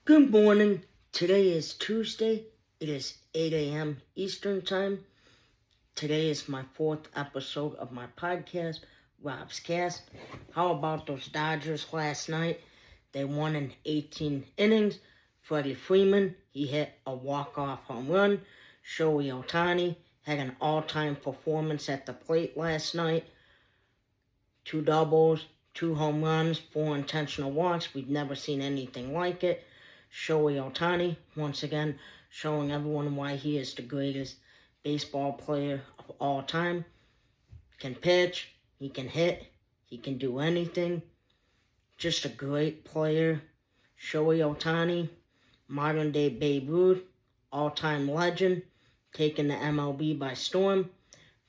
Good morning. Today is Tuesday. It is 8 a.m. Eastern Time. Today is my fourth episode of my podcast, Rob's Cast. How about those Dodgers last night? They won in 18 innings. Freddie Freeman, he hit a walk-off home run. Shohei Ohtani had an all-time performance at the plate last night. 2 doubles, 2 home runs, 4 intentional walks. We've never seen anything like it. Shohei Ohtani, once again, showing everyone why he is the greatest baseball player of all time. Can pitch, he can hit, he can do anything. Just a great player. Shohei Ohtani, modern day Babe Ruth, all-time legend, taking the MLB by storm,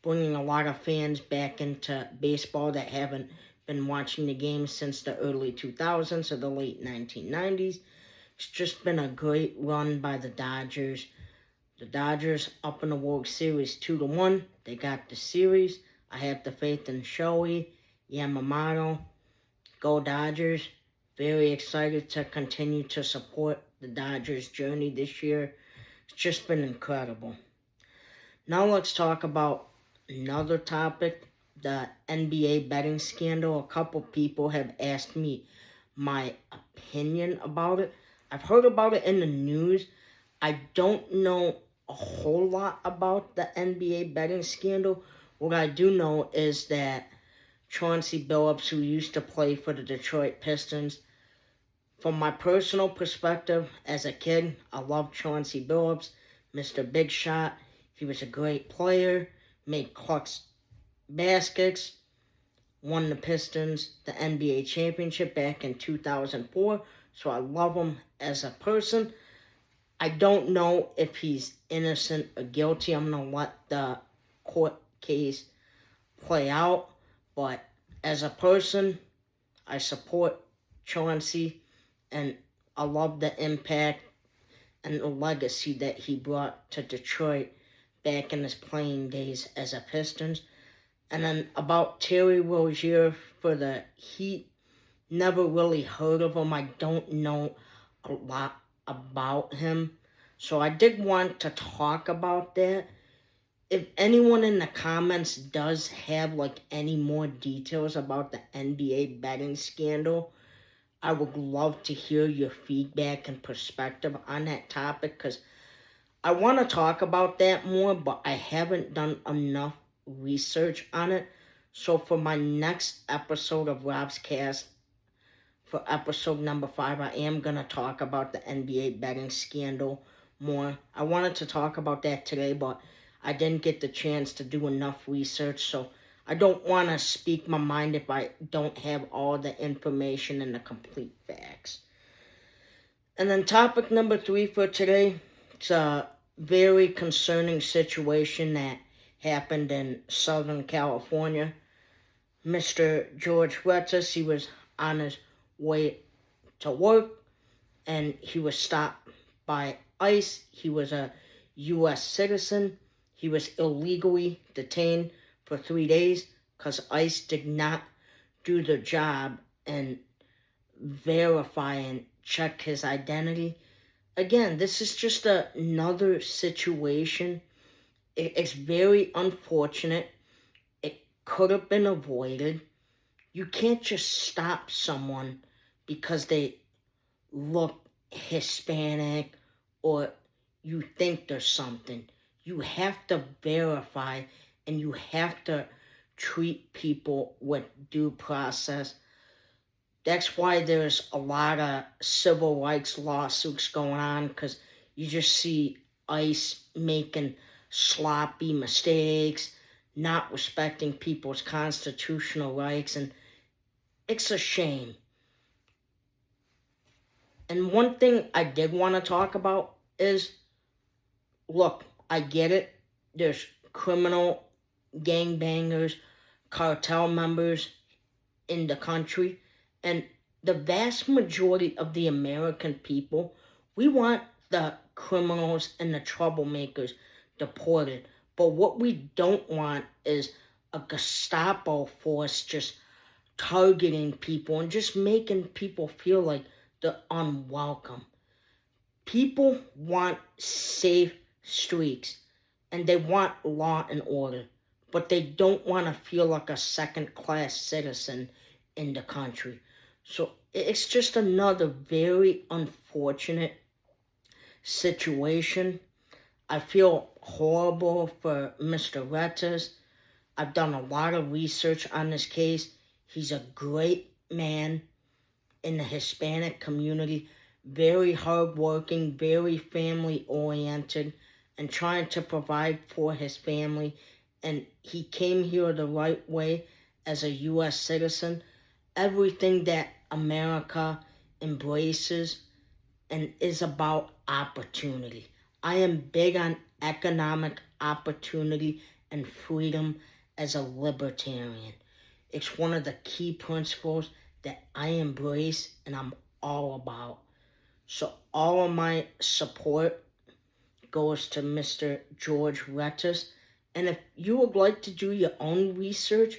bringing a lot of fans back into baseball that haven't been watching the game since the early 2000s or the late 1990s. It's just been a great run by the Dodgers. The Dodgers up in the World Series 2-1. They got the series. I have the faith in Shohei Yamamoto. Go Dodgers. Very excited to continue to support the Dodgers' journey this year. It's just been incredible. Now let's talk about another topic, the NBA betting scandal. A couple people have asked me my opinion about it. I've heard about it in the news. I don't know a whole lot about the NBA betting scandal. What I do know is that Chauncey Billups, who used to play for the Detroit Pistons, from my personal perspective as a kid, I loved Chauncey Billups, Mr. Big Shot. He was a great player, made clutch baskets, won the Pistons the NBA championship back in 2004. So I love him as a person. I don't know if he's innocent or guilty. I'm going to let the court case play out. But as a person, I support Chauncey, and I love the impact and the legacy that he brought to Detroit back in his playing days as a Pistons. And then about Terry Rozier for the Heat, never really heard of him. I don't know a lot about him. So I did want to talk about that. If anyone in the comments does have any more details about the NBA betting scandal, I would love to hear your feedback and perspective on that topic, because I want to talk about that more, but I haven't done enough research on it. So for my next episode of Rob's Cast, for episode number 5, I am going to talk about the NBA betting scandal more. I wanted to talk about that today, but I didn't get the chance to do enough research, so I don't want to speak my mind if I don't have all the information and the complete facts. And then topic number 3 for today, it's a very concerning situation that happened in Southern California. Mr. George Retzis, he was on his way to work, and he was stopped by ICE. He was a U.S. citizen. He was illegally detained for 3 days because ICE did not do their job and verify and check his identity. Again, this is just another situation. It's very unfortunate. It could have been avoided. You can't just stop someone because they look Hispanic or you think there's something. You have to verify, and you have to treat people with due process. That's why there's a lot of civil rights lawsuits going on, because you just see ICE making sloppy mistakes, not respecting people's constitutional rights, and it's a shame. And one thing I did want to talk about is, look, I get it. There's criminal gangbangers, cartel members in the country, and the vast majority of the American people, we want the criminals and the troublemakers deported. But what we don't want is a Gestapo force just targeting people and just making people feel like they're unwelcome. People want safe streets and they want law and order, but they don't want to feel like a second-class citizen in the country. So it's just another very unfortunate situation. I feel horrible for Mr. Retters. I've done a lot of research on this case. He's a great man in the Hispanic community, very hardworking, very family-oriented, and trying to provide for his family. And he came here the right way as a U.S. citizen. Everything that America embraces and is about opportunity. I am big on economic opportunity and freedom as a libertarian. It's one of the key principles that I embrace and I'm all about. So all of my support goes to Mr. George Retters. And if you would like to do your own research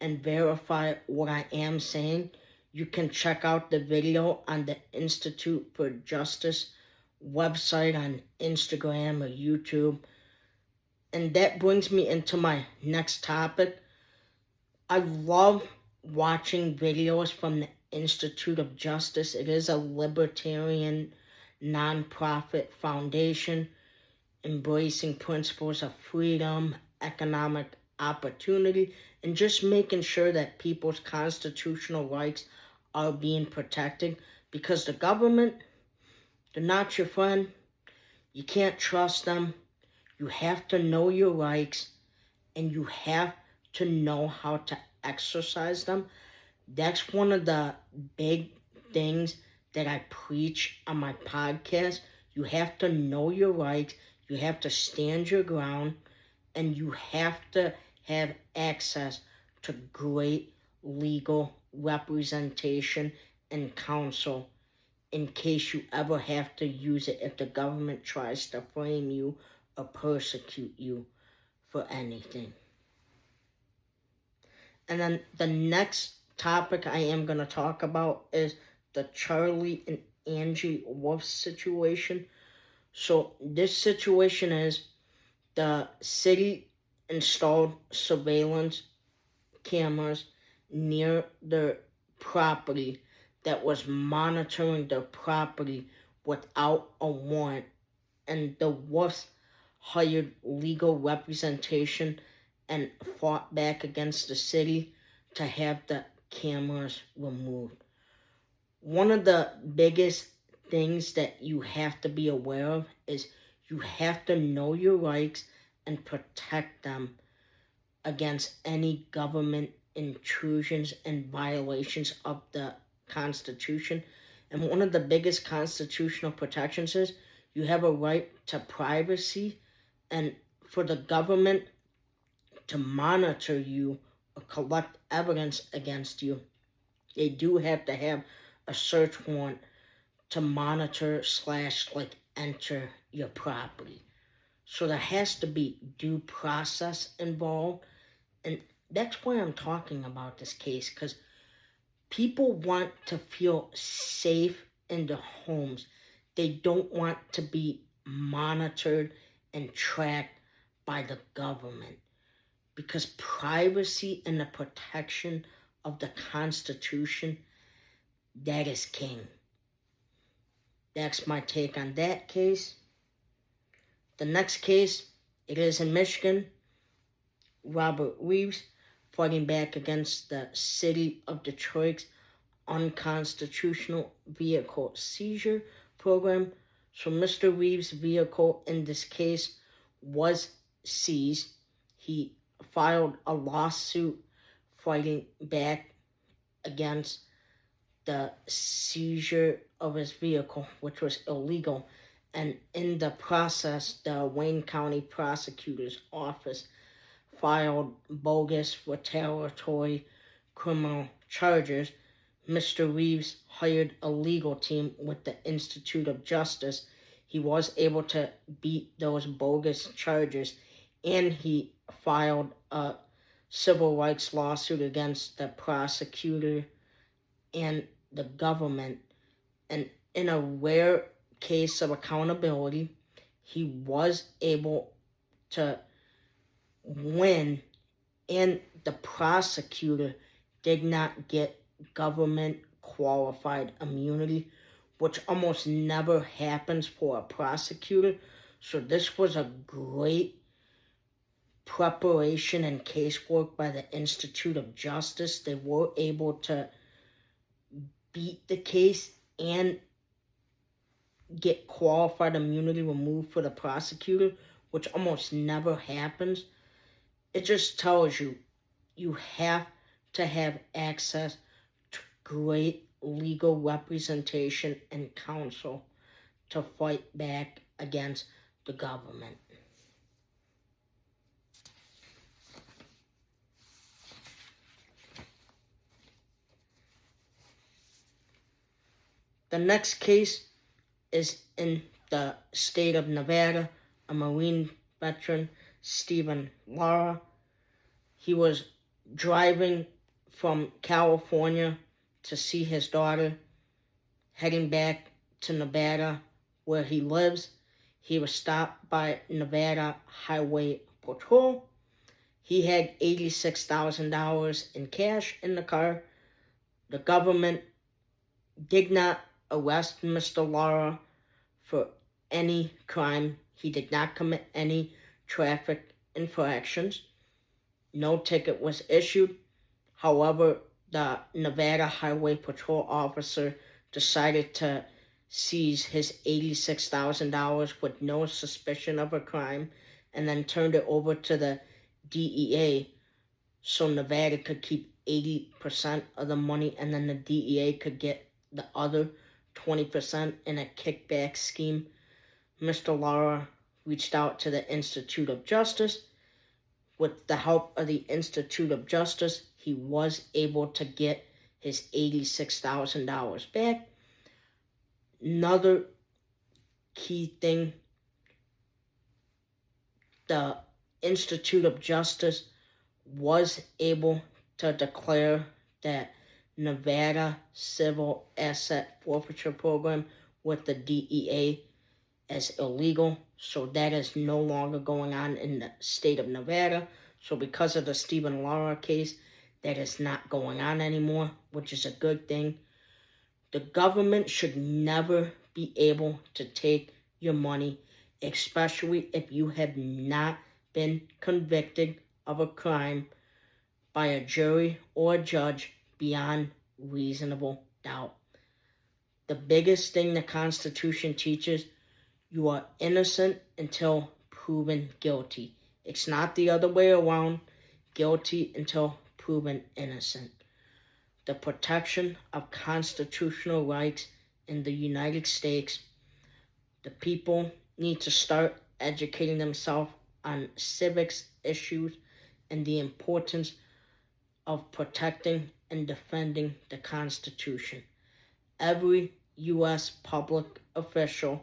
and verify what I am saying, you can check out the video on the Institute for Justice website on Instagram or YouTube. And that brings me into my next topic. I love watching videos from the Institute of Justice. It is a libertarian nonprofit foundation embracing principles of freedom, economic opportunity, and just making sure that people's constitutional rights are being protected, because the government, they're not your friend. You can't trust them. You have to know your rights, and you have to know how to exercise them. That's one of the big things that I preach on my podcast. You have to know your rights, you have to stand your ground, and you have to have access to great legal representation and counsel in case you ever have to use it if the government tries to frame you or persecute you for anything. And then the next topic I am going to talk about is the Charlie and Angie Wolf situation. So this situation is the city installed surveillance cameras near their property that was monitoring their property without a warrant, and the Wolves hired legal representation and fought back against the city to have the cameras removed. One of the biggest things that you have to be aware of is you have to know your rights and protect them against any government intrusions and violations of the Constitution. And one of the biggest constitutional protections is you have a right to privacy, and for the government to monitor you or collect evidence against you, they do have to have a search warrant to monitor / enter your property. So there has to be due process involved. And that's why I'm talking about this case, because people want to feel safe in their homes. They don't want to be monitored and tracked by the government, because privacy and the protection of the Constitution, that is king. That's my take on that case. The next case, it is in Michigan. Robert Reeves fighting back against the city of Detroit's unconstitutional vehicle seizure program. So Mr. Reeves' vehicle in this case was seized. He filed a lawsuit fighting back against the seizure of his vehicle, which was illegal. And in the process, the Wayne County Prosecutor's Office filed bogus retaliatory criminal charges. Mr. Reeves hired a legal team with the Institute of Justice. He was able to beat those bogus charges, and he filed a civil rights lawsuit against the prosecutor and the government. And in a rare case of accountability. He was able to win, and the prosecutor did not get government qualified immunity, which almost never happens for a prosecutor. So this was a great preparation and casework by the Institute of Justice. They were able to beat the case and get qualified immunity removed for the prosecutor, which almost never happens. It just tells you you have to have access to great legal representation and counsel to fight back against the government. The next case is in the state of Nevada. A Marine veteran, Stephen Lara. He was driving from California to see his daughter, heading back to Nevada where he lives. He was stopped by Nevada Highway Patrol. He had $86,000 in cash in the car. The government did not arrest Mr. Lara for any crime. He did not commit any traffic infractions. No ticket was issued. However, the Nevada Highway Patrol officer decided to seize his $86,000 with no suspicion of a crime and then turned it over to the DEA so Nevada could keep 80% of the money and then the DEA could get the other 20% in a kickback scheme. Mr. Lara reached out to the Institute of Justice. With the help of the Institute of Justice, he was able to get his $86,000 back. Another key thing, the Institute of Justice was able to declare that Nevada Civil Asset Forfeiture Program with the DEA as illegal. So that is no longer going on in the state of Nevada. So because of the Stephen Lara case, that is not going on anymore, which is a good thing. The government should never be able to take your money, especially if you have not been convicted of a crime by a jury or a judge beyond reasonable doubt. The biggest thing the Constitution teaches, you are innocent until proven guilty. It's not the other way around. Guilty until proven innocent. The protection of constitutional rights in the United States. The people need to start educating themselves on civics issues and the importance of protecting and defending the Constitution. Every U.S. public official,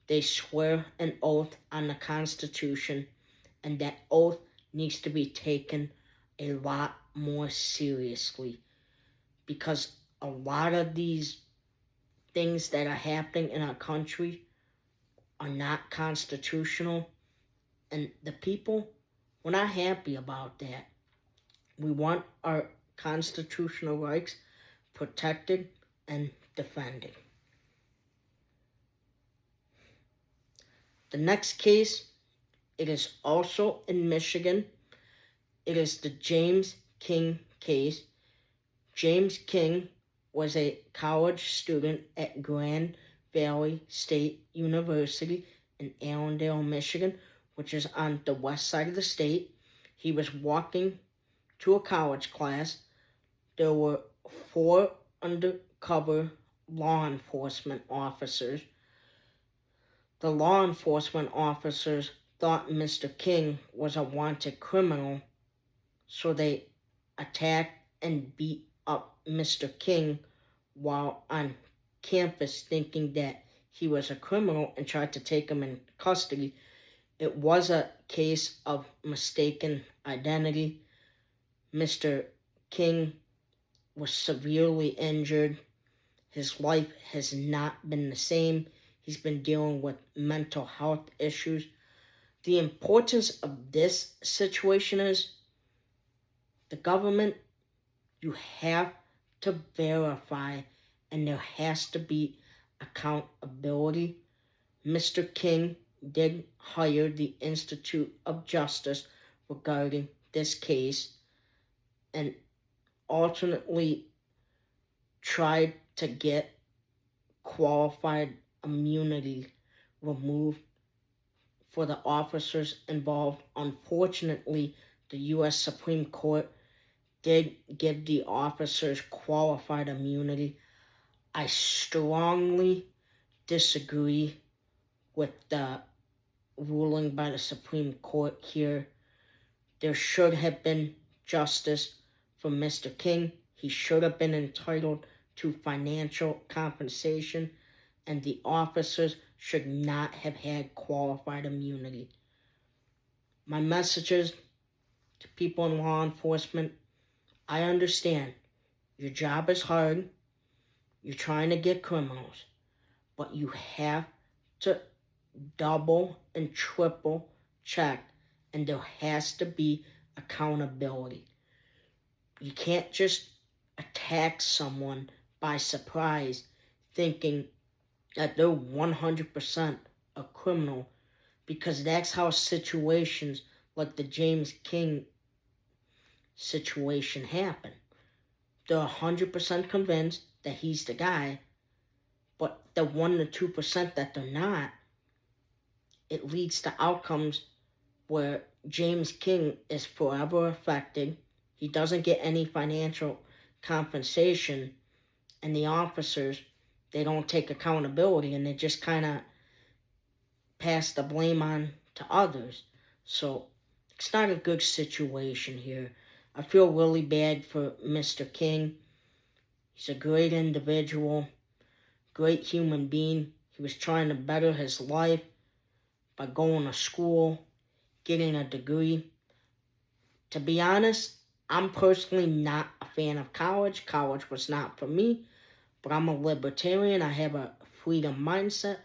they swear an oath on the Constitution, and that oath needs to be taken a lot more seriously, because a lot of these things that are happening in our country are not constitutional, and the people, we're not happy about that. We want our constitutional rights protected and defended. The next case, it is also in Michigan. It is the James King case. James King was a college student at Grand Valley State University in Allendale, Michigan, which is on the west side of the state. He was walking to a college class. There were 4 undercover law enforcement officers. The law enforcement officers thought Mr. King was a wanted criminal, so they attacked and beat up Mr. King while on campus, thinking that he was a criminal, and tried to take him in custody. It was a case of mistaken identity. Mr. King was severely injured. His life has not been the same. He's been dealing with mental health issues. The importance of this situation is the government, you have to verify, and there has to be accountability. Mr. King did hire the Institute of Justice regarding this case and alternately tried to get qualified immunity removed for the officers involved. Unfortunately, the U.S. Supreme Court did give the officers qualified immunity. I strongly disagree with the ruling by the Supreme Court here. There should have been justice for Mr. King. He should have been entitled to financial compensation, and the officers should not have had qualified immunity. My messages to people in law enforcement: I understand your job is hard. You're trying to get criminals, but you have to double and triple check, and there has to be accountability. You can't just attack someone by surprise thinking that they're 100% a criminal, because that's how situations like the James King situation happen. They're 100% convinced that he's the guy, but the 1 to 2% that they're not, it leads to outcomes where James King is forever affected. He doesn't get any financial compensation, and the officers, they don't take accountability, and they just kind of pass the blame on to others. So it's not a good situation here. I feel really bad for Mr. King. He's a great individual, great human being. He was trying to better his life by going to school, getting a degree. To be honest, I'm personally not a fan of college. College was not for me, but I'm a libertarian. I have a freedom mindset.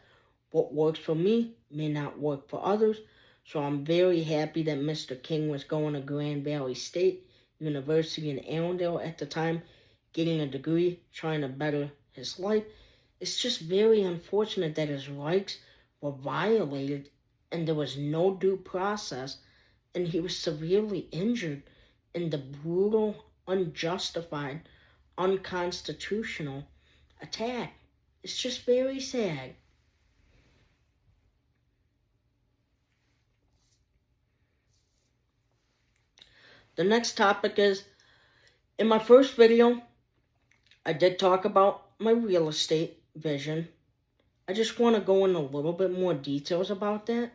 What works for me may not work for others. So I'm very happy that Mr. King was going to Grand Valley State University in Allendale at the time, getting a degree, trying to better his life. It's just very unfortunate that his rights were violated and there was no due process, and he was severely injured in the brutal, unjustified, unconstitutional attack. It's just very sad. The next topic is, in my first video, I did talk about my real estate vision. I just want to go in a little bit more details about that.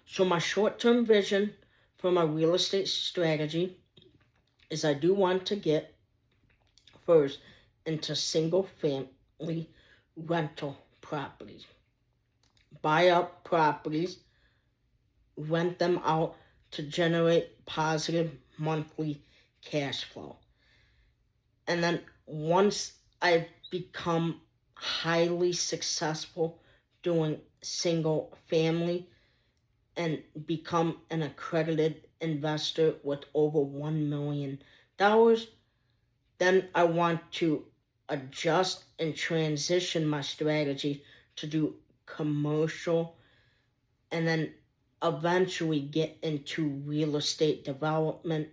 So my short-term vision for my real estate strategy is I do want to get first into single-family rental properties. Buy up properties, rent them out to generate positive monthly cash flow. And then once I've become highly successful doing single family and become an accredited investor with over $1 million, then I want to adjust and transition my strategy to do commercial, and then eventually get into real estate development,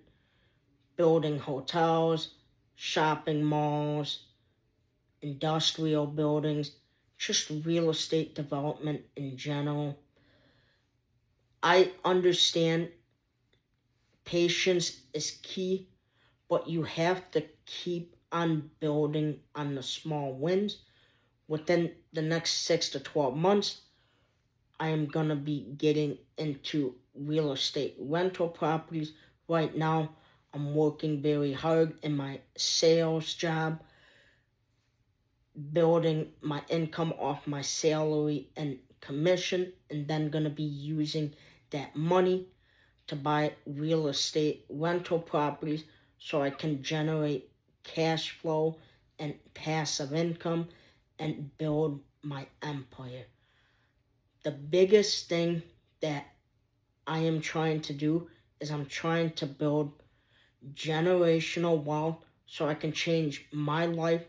building hotels, shopping malls, industrial buildings, just real estate development in general. I understand patience is key, but you have to keep on building on the small wins. Within the next 6 to 12 months, I am going to be getting into real estate rental properties. Right now, I'm working very hard in my sales job, building my income off my salary and commission, and then going to be using that money to buy real estate rental properties so I can generate cash flow and passive income and build my empire. The biggest thing that I am trying to do is I'm trying to build generational wealth so I can change my life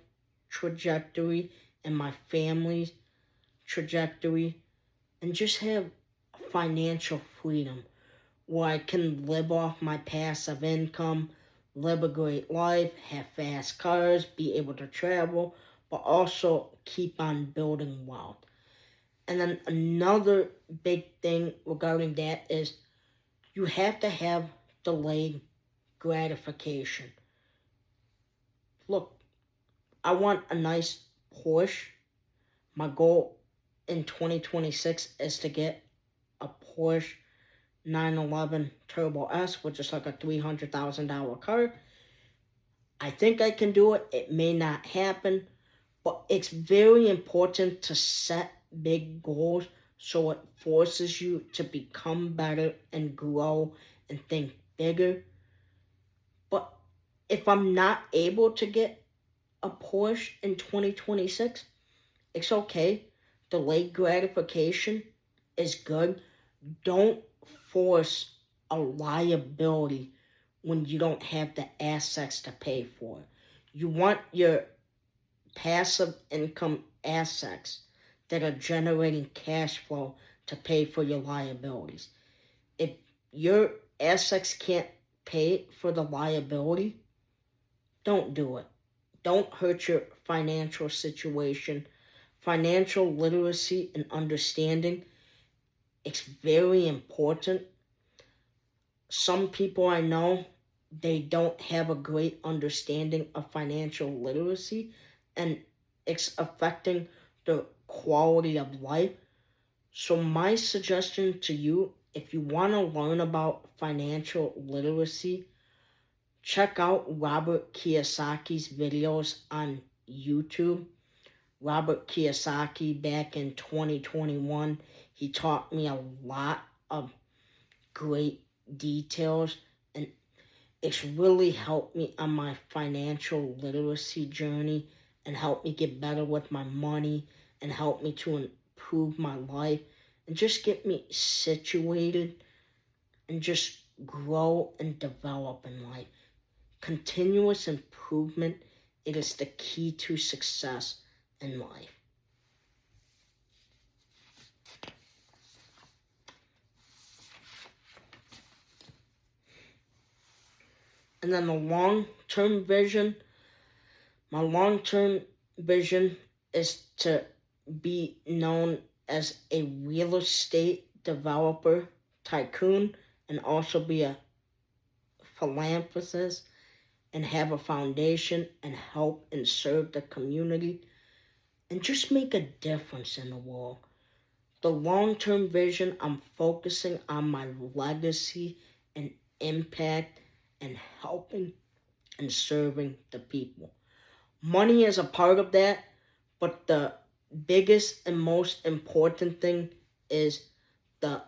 trajectory and my family's trajectory and just have financial freedom where I can live off my passive income, live a great life, have fast cars, be able to travel, but also keep on building wealth. And then another big thing regarding that is you have to have delayed gratification. Look, I want a nice Porsche. My goal in 2026 is to get a Porsche 911 Turbo S, which is like a $300,000 car. I think I can do it. It may not happen, but it's very important to set big goals so it forces you to become better and grow and think bigger. But if I'm not able to get a Porsche in 2026, it's okay. Delayed gratification is good. Don't force a liability when you don't have the assets to pay for it. You want your passive income assets that are generating cash flow to pay for your liabilities. If your assets can't pay for the liability, don't do it. Don't hurt your financial situation. Financial literacy and understanding, it's very important. Some people I know, they don't have a great understanding of financial literacy, and it's affecting the quality of life. So my suggestion to you, if you want to learn about financial literacy, check out Robert Kiyosaki's videos on YouTube. Robert Kiyosaki, back in 2021, he taught me a lot of great details, and it's really helped me on my financial literacy journey and helped me get better with my money and helped me to improve my life and just get me situated and just grow and develop in life. Continuous improvement, it is the key to success in life. And then the long-term vision, my long-term vision is to be known as a real estate developer tycoon and also be a philanthropist and have a foundation and help and serve the community and just make a difference in the world. The long-term vision, I'm focusing on my legacy and impact and helping and serving the people. Money is a part of that, but the biggest and most important thing is the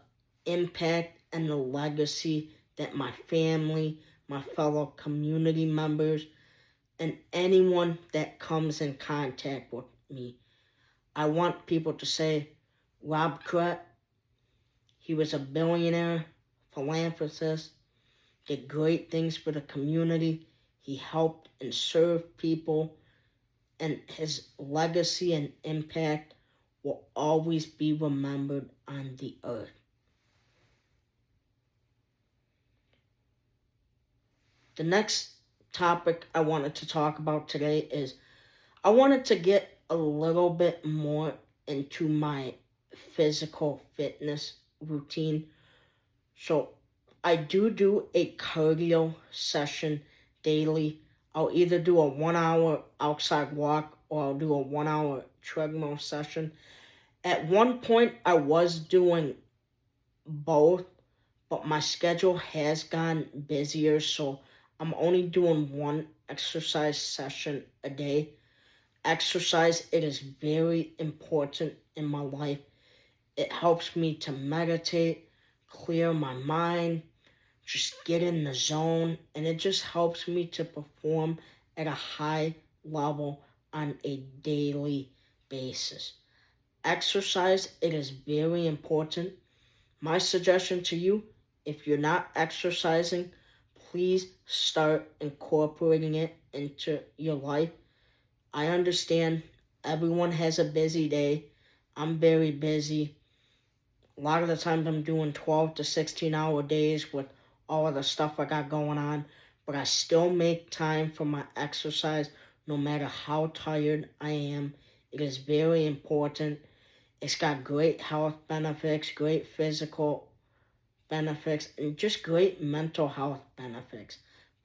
impact and the legacy that my family, my fellow community members, and anyone that comes in contact with me. I want people to say, Rob Crett, he was a billionaire, philanthropist, did great things for the community. He helped and served people, and his legacy and impact will always be remembered on the earth. The next topic I wanted to talk about today is I wanted to get a little bit more into my physical fitness routine. So I do a cardio session daily. I'll either do a 1 hour outside walk or I'll do a 1 hour treadmill session. At one point I was doing both, but my schedule has gotten busier, so I'm only doing one exercise session a day. Exercise, it is very important in my life. It helps me to meditate, clear my mind, just get in the zone, and it just helps me to perform at a high level on a daily basis. exercise, it is very important. My suggestion to you, if you're not exercising, please start incorporating it into your life. I understand everyone has a busy day. I'm very busy. A lot of the times I'm doing 12 to 16-hour days with all of the stuff I got going on, but I still make time for my exercise no matter how tired I am. It is very important. It's got great health benefits, great physical benefits, and just great mental health benefits.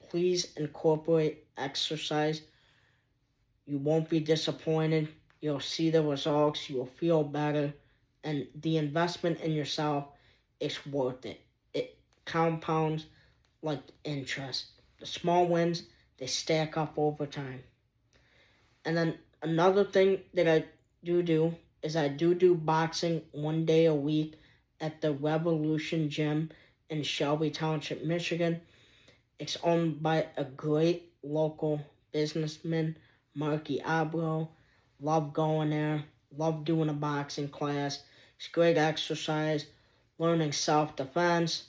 Please incorporate exercise. You won't be disappointed. You'll see the results. You'll feel better. And the investment in yourself is worth it. It compounds like interest. The small wins, they stack up over time. And then another thing that I do is I do boxing 1 day a week at the Revolution Gym in Shelby Township, Michigan. It's owned by a great local businessman, Marky Abro. Love going there. Love doing a boxing class. It's great exercise. Learning self-defense.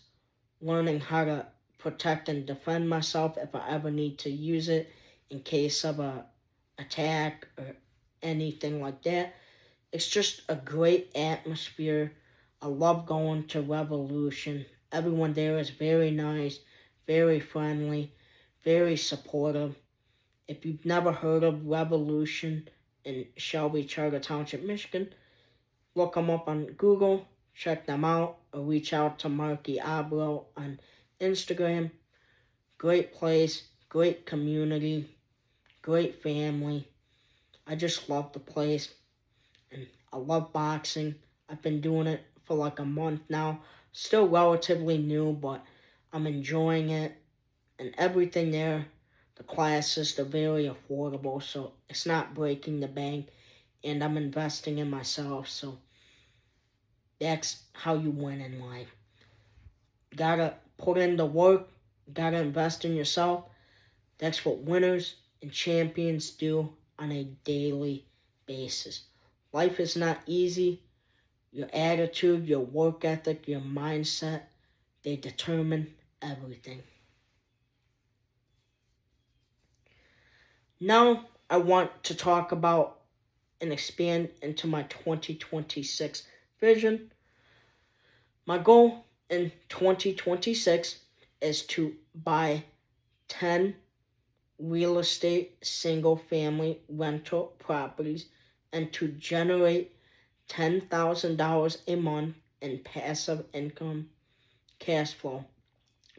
Learning how to protect and defend myself if I ever need to use it in case of a attack or anything like that. It's just a great atmosphere. I love going to Revolution. Everyone there is very nice, very friendly, very supportive. If you've never heard of Revolution in Shelby Charter Township, Michigan, look them up on Google, check them out, or reach out to Marky Abro on Instagram. Great place, great community, great family. I just love the place, and I love boxing. I've been doing it for like a month now. Still relatively new, but I'm enjoying it, and everything there. The classes are very affordable, so it's not breaking the bank, and I'm investing in myself, so that's how you win in life. Gotta put in the work, gotta invest in yourself. That's what winners and champions do on a daily basis. Life is not easy. Your attitude, your work ethic, your mindset, they determine everything. Now I want to talk about and expand into my 2026 vision. My goal in 2026 is to buy 10 real estate single family rental properties and to generate $10,000 a month in passive income cash flow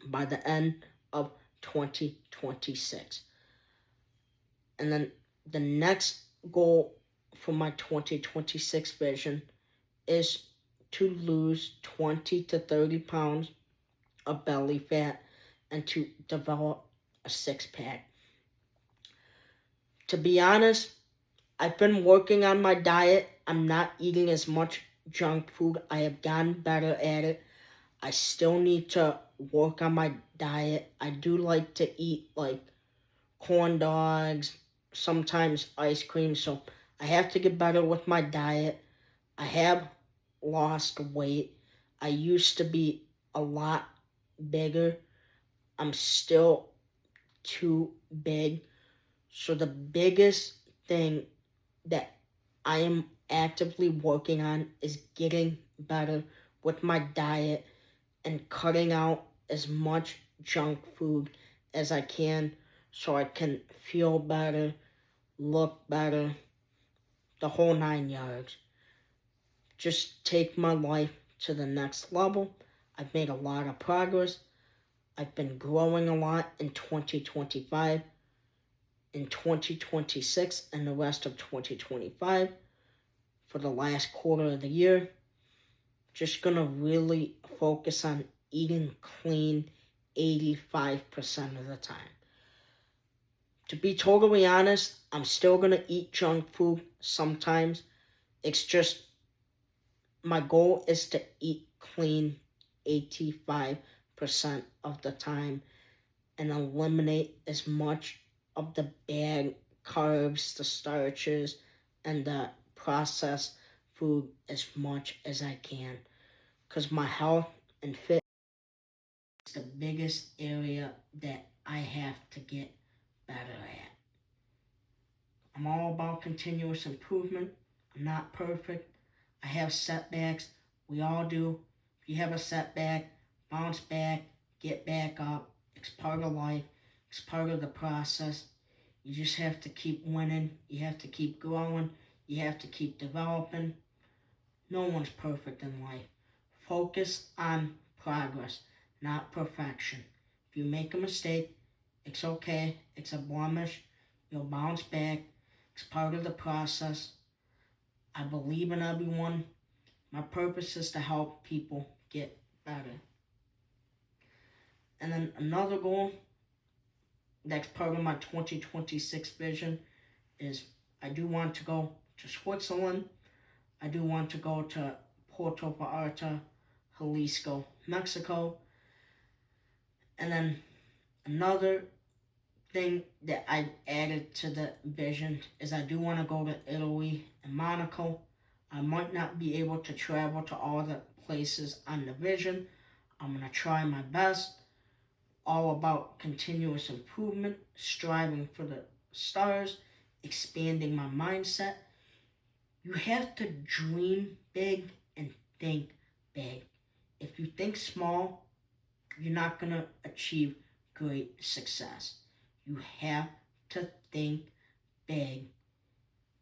by the end of 2026. And then the next goal for my 2026 vision is to lose 20 to 30 pounds of belly fat and to develop a six-pack. To be honest, I've been working on my diet. I'm not eating as much junk food. I have gotten better at it. I still need to work on my diet. I do like to eat like corn dogs, sometimes ice cream, so I have to get better with my diet. I have lost weight. I used to be a lot bigger. I'm still too big. So the biggest thing that I am actively working on is getting better with my diet and cutting out as much junk food as I can so I can feel better, look better, the whole 9 yards. Just take my life to the next level. I've made a lot of progress. I've been growing a lot in 2025, in 2026, and the rest of 2025 for the last quarter of the year. Just gonna really focus on eating clean 85% of the time. To be totally honest, I'm still gonna eat junk food sometimes. It's just my goal is to eat clean 85% of the time and eliminate as much of the bad carbs, the starches, and the processed food as much as I can, because my health and fitness is the biggest area that I have to get better at. I'm all about continuous improvement. I'm not perfect. I have setbacks. We all do. If you have a setback, bounce back, get back up. It's part of life. It's part of the process. You just have to keep winning. You have to keep growing. You have to keep developing. No one's perfect in life. Focus on progress, not perfection. If you make a mistake, it's okay. It's a blemish. You'll bounce back. It's part of the process. I believe in everyone. My purpose is to help people get better. And then another goal that's part of my 2026 vision is I do want to go to Switzerland. I do want to go to Puerto Vallarta, Jalisco, Mexico. And then another thing that I added to the vision is I do want to go to Italy and Monaco. I might not be able to travel to all the places on the vision. I'm going to try my best. All about continuous improvement, striving for the stars, expanding my mindset. You have to dream big and think big. If you think small, you're not going to achieve great success. You have to think big,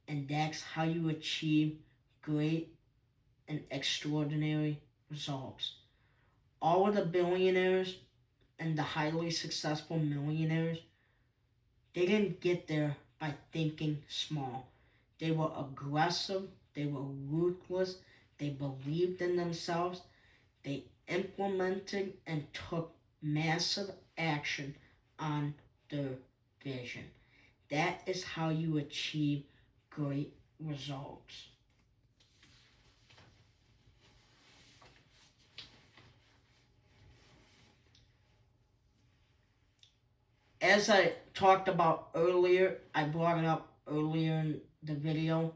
and that's how you achieve great and extraordinary results. All of the billionaires and the highly successful millionaires, they didn't get there by thinking small. They were aggressive, they were ruthless, they believed in themselves, they implemented and took massive action on their vision. That is how you achieve great results. As I talked about earlier, I brought it up earlier in the video.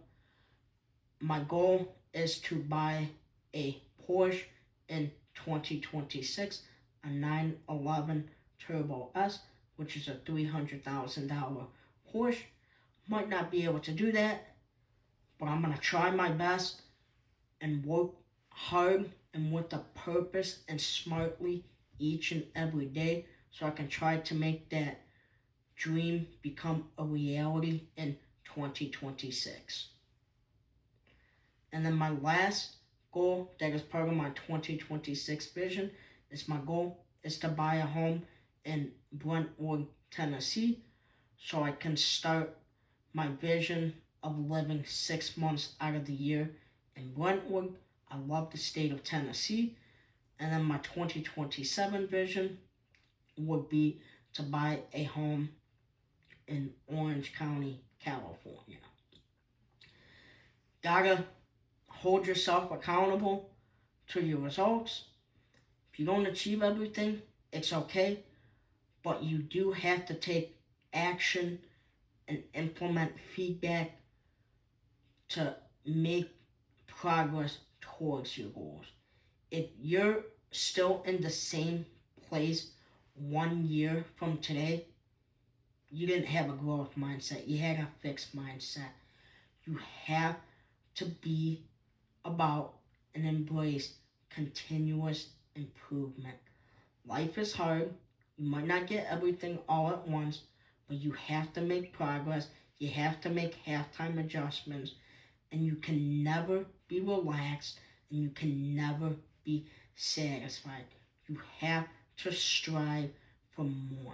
My goal is to buy a Porsche in 2026, a 911 Turbo S, which is a $300,000 Porsche. Might not be able to do that, but I'm going to try my best and work hard and with a purpose and smartly each and every day so I can try to make that dream become a reality in 2026. And then my last goal that is part of my 2026 vision is my goal is to buy a home in Brentwood, Tennessee, so I can start my vision of living 6 months out of the year in Brentwood. I love the state of Tennessee. And then my 2027 vision would be to buy a home in Orange County, California. Gotta hold yourself accountable to your results. If you don't achieve everything, it's okay, but you do have to take action and implement feedback to make progress towards your goals. If you're still in the same place 1 year from today, you didn't have a growth mindset. You had a fixed mindset. You have to be about and embrace continuous improvement. Life is hard. You might not get everything all at once, but you have to make progress. You have to make halftime adjustments, and you can never be relaxed, and you can never be satisfied. You have to strive for more.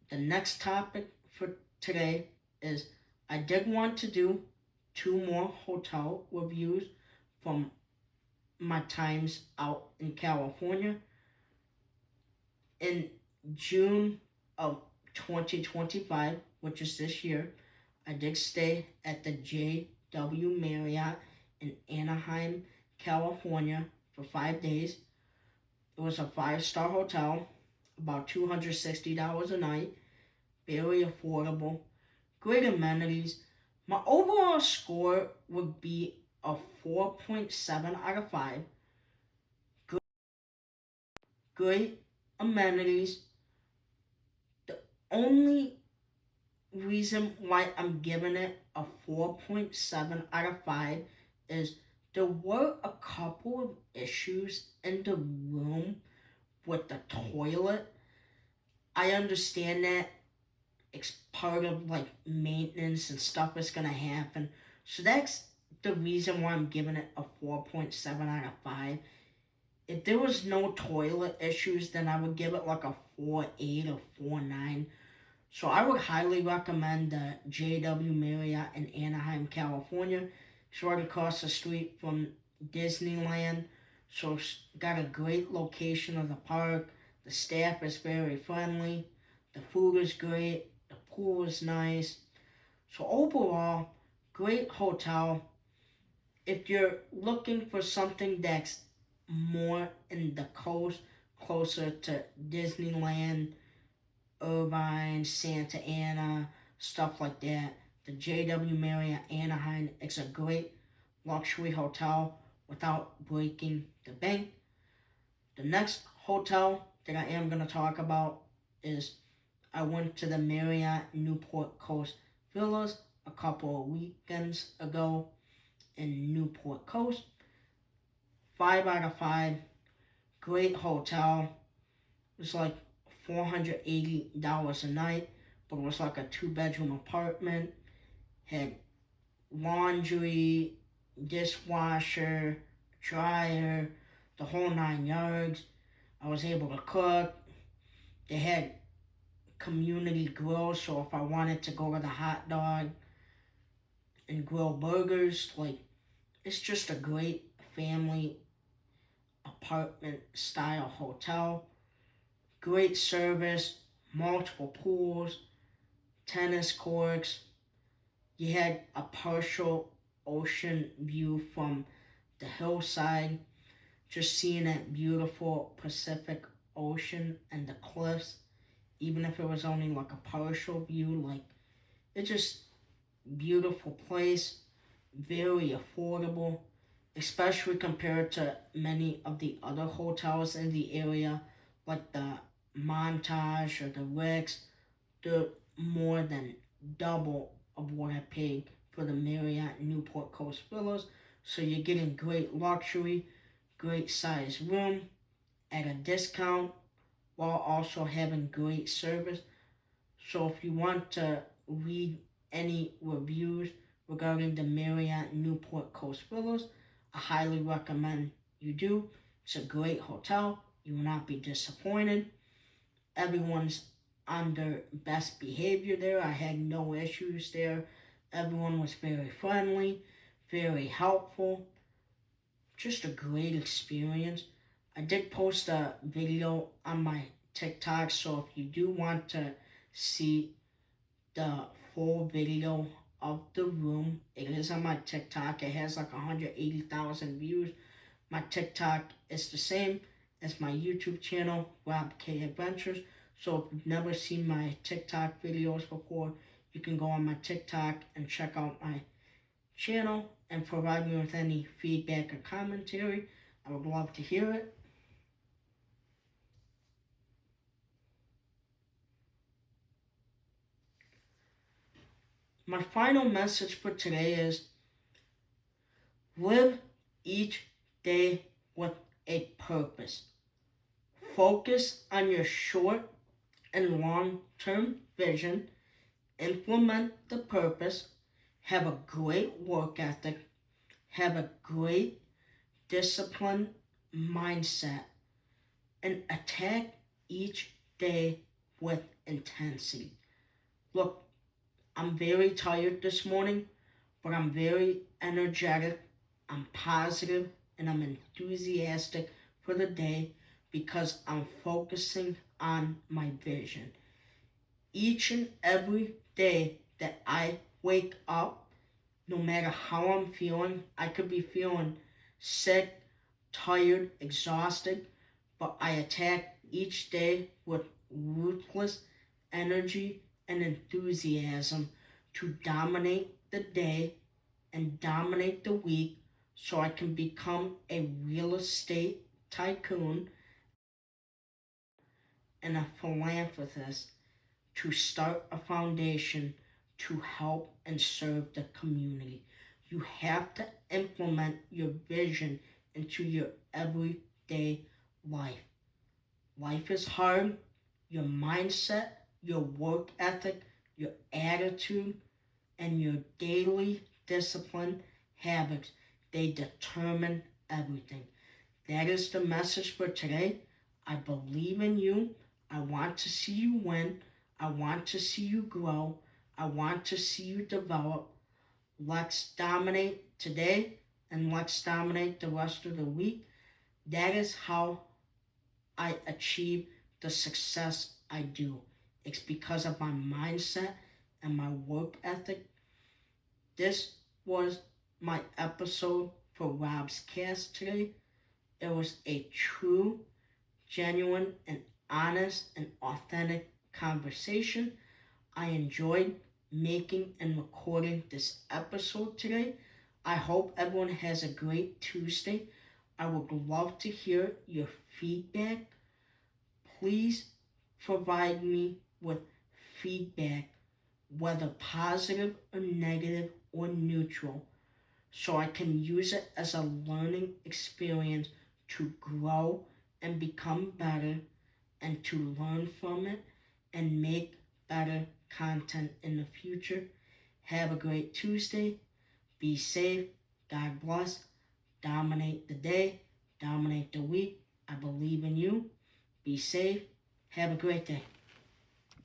The next topic for today is I did want to do 2 more hotel reviews from my times out in California. In June of 2025, which is this year, I did stay at the JW Marriott in Anaheim, California for 5 days. It was a 5-star hotel, about $260 a night, very affordable, great amenities, My overall score would be a 4.7 out of 5. Great amenities. The only reason why I'm giving it a 4.7 out of 5 is there were a couple of issues in the room with the toilet. I understand that it's part of like maintenance and stuff is gonna happen. So that's the reason why I'm giving it a 4.7 out of 5. If there was no toilet issues, then I would give it like a 4.8 or 4.9. So I would highly recommend the JW Marriott in Anaheim, California. It's right across the street from Disneyland. So it's got a great location of the park. The staff is very friendly. The food is great. The pool is nice. So overall, great hotel. If you're looking for something that's more in the coast, closer to Disneyland, Irvine, Santa Ana, stuff like that. The JW Marriott Anaheim is a great luxury hotel without breaking the bank. The next hotel that I am going to talk about is I went to the Marriott Newport Coast Villas a couple of weekends ago in Newport Coast. 5 out of 5. Great hotel. It was like $480 a night, but it was like a 2-bedroom apartment. Had laundry, dishwasher, dryer, the whole 9 yards. I was able to cook. They had community grills, so if I wanted to go to the hot dog and grill burgers, like, it's just a great family apartment style hotel. Great service, multiple pools, tennis courts. You had a partial ocean view from the hillside, just seeing that beautiful Pacific Ocean and the cliffs, even if it was only like a partial view, like, it's just beautiful place, very affordable, especially compared to many of the other hotels in the area, like the Montage or the Rex. They're more than double of what I paid for the Marriott Newport Coast Villas. So you're getting great luxury, great size room at a discount while also having great service. So if you want to read any reviews regarding the Marriott Newport Coast Villas, I highly recommend you do. It's a great hotel. You will not be disappointed. Everyone's on their best behavior there. I had no issues there. Everyone was very friendly, very helpful. Just a great experience. I did post a video on my TikTok, so if you do want to see the full video of the room, it is on my TikTok. It has like 180,000 views. My TikTok is the same as my YouTube channel, Rob K Adventures. So if you've never seen my TikTok videos before, you can go on my TikTok and check out my channel and provide me with any feedback or commentary. I would love to hear it. My final message for today is live each day with a purpose. Focus on your short and long-term vision. Implement the purpose. Have a great work ethic. Have a great disciplined mindset. And attack each day with intensity. Look, I'm very tired this morning, but I'm very energetic, I'm positive, and I'm enthusiastic for the day because I'm focusing on my vision. Each and every day that I wake up, no matter how I'm feeling, I could be feeling sick, tired, exhausted, but I attack each day with ruthless energy and enthusiasm to dominate the day and dominate the week so I can become a real estate tycoon and a philanthropist to start a foundation to help and serve the community. You have to implement your vision into your everyday life. Life is hard. Your mindset, your work ethic, your attitude, and your daily discipline habits, they determine everything. That is the message for today. I believe in you. I want to see you win. I want to see you grow. I want to see you develop. Let's dominate today and let's dominate the rest of the week. That is how I achieve the success I do. It's because of my mindset and my work ethic. This was my episode for Rob's Cast today. It was a true, genuine, and honest and authentic conversation. I enjoyed making and recording this episode today. I hope everyone has a great Tuesday. I would love to hear your feedback. Please provide me with feedback, whether positive or negative or neutral, so I can use it as a learning experience to grow and become better and to learn from it and make better content in the future. Have a great Tuesday. Be safe. God bless. Dominate the day. Dominate the week. I believe in you. Be safe. Have a great day.